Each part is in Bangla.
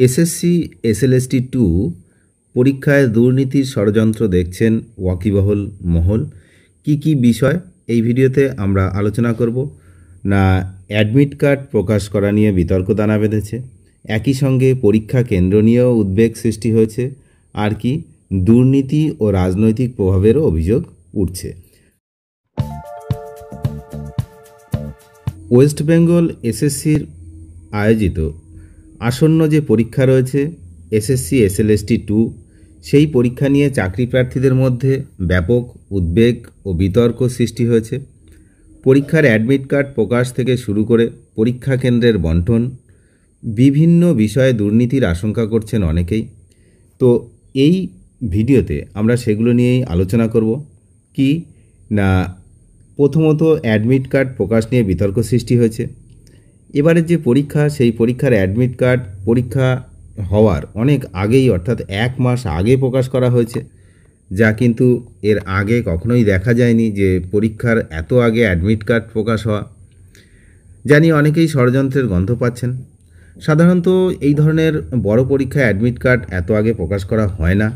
এসএসসি এসএলএসটি 2 পরীক্ষায় দুর্নীতির ষড়যন্ত্র দেখছেন ওয়াকিবহল মহল। কি বিষয় এই ভিডিওতে আমরা আলোচনা করব না। অ্যাডমিট কার্ড প্রকাশ করা নিয়ে বিতর্ক দানা বেঁধেছে, একই সঙ্গে পরীক্ষা কেন্দ্র নিয়েও উদ্বেগ সৃষ্টি হয়েছে, আর কি দুর্নীতি ও রাজনৈতিক প্রভাবেরও অভিযোগ উঠছে। ওয়েস্ট বেঙ্গল এসএসসির আয়োজিত আসন্ন যে পরীক্ষা রয়েছে এসএসসি এসএলএসটি 2, সেই পরীক্ষা নিয়ে চাকরি প্রার্থীদের মধ্যে ব্যাপক উদ্বেগ ও বিতর্ক সৃষ্টি হয়েছে। পরীক্ষার অ্যাডমিট কার্ড প্রকাশ থেকে শুরু করে পরীক্ষা কেন্দ্রের বণ্টন, বিভিন্ন বিষয়ে দুর্নীতির আশঙ্কা করছেন অনেকেই। তো এই ভিডিওতে আমরা সেগুলো নিয়েই আলোচনা করব। কি না, প্রথমত অ্যাডমিট কার্ড প্রকাশ নিয়ে বিতর্ক সৃষ্টি হয়েছে। এবারের যে পরীক্ষা, সেই পরীক্ষার অ্যাডমিট কার্ড পরীক্ষা হওয়ার অনেক আগেই, অর্থাৎ 1 মাস আগে প্রকাশ করা হয়েছে, যা কিন্তু এর আগে কখনোই দেখা যায়নি যে পরীক্ষার এত আগে অ্যাডমিট কার্ড প্রকাশ হওয়া। জানি অনেকেই ষড়যন্ত্রের গন্ধ পাচ্ছেন। সাধারণত এই ধরনের বড় পরীক্ষায় অ্যাডমিট কার্ড এত আগে প্রকাশ করা হয় না।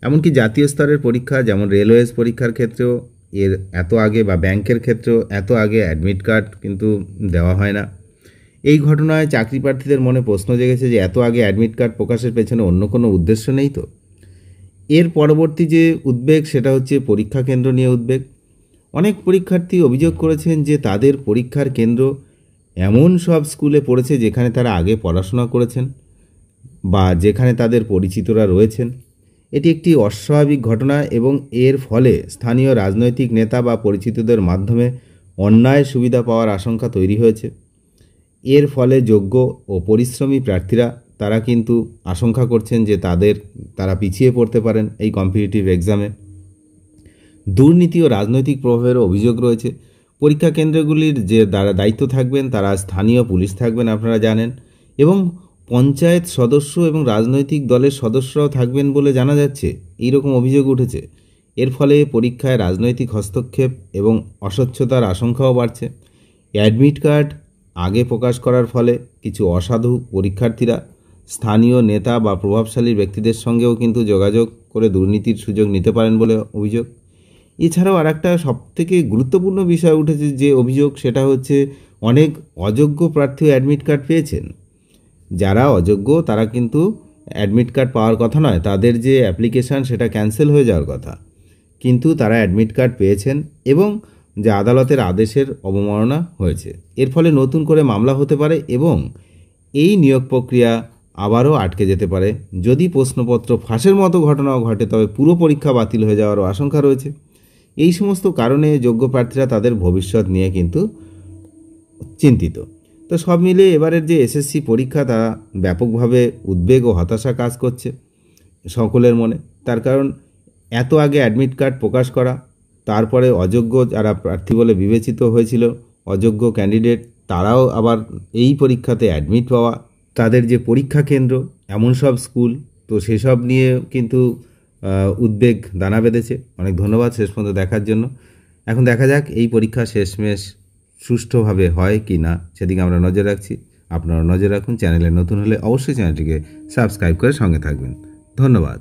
এমনকি জাতীয় স্তরের পরীক্ষা যেমন রেলওয়েজ পরীক্ষার ক্ষেত্রেও এর এত আগে, বা ব্যাংকের ক্ষেত্রেও এত আগে অ্যাডমিট কার্ড কিন্তু দেওয়া হয় না। এই ঘটনায় চাকরি প্রার্থীদের মনে প্রশ্ন জেগেছে যে এত আগে অ্যাডমিট কার্ড প্রকাশের পেছনে অন্য কোনো উদ্দেশ্য নেই তো? এর পরবর্তী যে উদ্বেগ, সেটা হচ্ছে পরীক্ষা কেন্দ্র নিয়ে উদ্বেগ। অনেক পরীক্ষার্থী অভিযোগ করেছেন যে তাদের পরীক্ষার কেন্দ্র এমন সব স্কুলে পড়েছে যেখানে তারা আগে পড়াশোনা করেছেন বা যেখানে তাদের পরিচিতরা রয়েছেন। এটি একটি অস্বাভাবিক ঘটনা এবং এর ফলে স্থানীয় রাজনৈতিক নেতা বা পরিচিতদের মাধ্যমে অন্যায় সুবিধা পাওয়ার আশঙ্কা তৈরি হয়েছে। এর ফলে যোগ্য ও পরিশ্রমী প্রার্থীরা তারা কিন্তু আশঙ্কা করছেন যে তারা পিছিয়ে পড়তে পারেন এই কম্পিটিটিভ এক্সামে। দুর্নীতি ও রাজনৈতিক প্রভাবের অভিযোগ রয়েছে। পরীক্ষা কেন্দ্রগুলির যে দায়িত্ব থাকবেন তারা স্থানীয় পুলিশ থাকবেন, আপনারা জানেন, এবং পঞ্চায়েত সদস্য এবং রাজনৈতিক দলের সদস্যরাও থাকবেন বলে জানা যাচ্ছে। এইরকম অভিযোগ উঠেছে। এর ফলে পরীক্ষায় রাজনৈতিক হস্তক্ষেপ এবং অস্বচ্ছতার আশঙ্কাও বাড়ছে। অ্যাডমিট কার্ড আগে প্রকাশ করার ফলে কিছু অসাধু পরীক্ষার্থীরা স্থানীয় নেতা বা প্রভাবশালী ব্যক্তিদের সঙ্গেও কিন্তু যোগাযোগ করে দুর্নীতির সুযোগ নিতে পারেন বলে অভিযোগ। এছাড়াও আরেকটা সবথেকে গুরুত্বপূর্ণ বিষয় উঠেছে যে অভিযোগ, সেটা হচ্ছে অনেক অযোগ্য প্রার্থীও অ্যাডমিট কার্ড পেয়েছেন। যারা অযোগ্য তারা কিন্তু অ্যাডমিট কার্ড পাওয়ার কথা নয়, তাদের যে অ্যাপ্লিকেশান সেটা ক্যান্সেল হয়ে যাওয়ার কথা, কিন্তু তারা অ্যাডমিট কার্ড পেয়েছেন এবং যে আদালতের আদেশের অবমাননা হয়েছে। এর ফলে নতুন করে মামলা হতে পারে এবং এই নিয়োগ প্রক্রিয়া আবারও আটকে যেতে পারে। যদি প্রশ্নপত্র ফাঁসের মতো ঘটনাও ঘটে, তবে পুরো পরীক্ষা বাতিল হয়ে যাওয়ারও আশঙ্কা রয়েছে। এই সমস্ত কারণে যোগ্য প্রার্থীরা তাদের ভবিষ্যৎ নিয়ে কিন্তু চিন্তিত। তো সব মিলিয়ে এবারের যে এসএসসি পরীক্ষা, তা ব্যাপকভাবে উদ্বেগ ও হতাশা কাজ করছে সকলের মনে। তার কারণ এত আগে অ্যাডমিট কার্ড প্রকাশ করা, তারপরে অযোগ্য যারা প্রার্থী বলে বিবেচিত হয়েছিল, অযোগ্য ক্যান্ডিডেট, তারাও আবার এই পরীক্ষাতে অ্যাডমিট পাওয়া, তাদের যে পরীক্ষা কেন্দ্র এমন সব স্কুল, তো সেসব নিয়ে কিন্তু উদ্বেগ দানা বেঁধেছে। অনেক ধন্যবাদ শেষ পর্যন্ত দেখার জন্য। এখন দেখা যাক এই পরীক্ষা শেষমেশ সুষ্ঠুভাবে হয় কি না, সেদিকে আমরা নজর রাখছি। আপনারা নজর রাখুন। চ্যানেলে নতুন হলে অবশ্যই চ্যানেলটিকে সাবস্ক্রাইব করে সঙ্গে থাকবেন। ধন্যবাদ।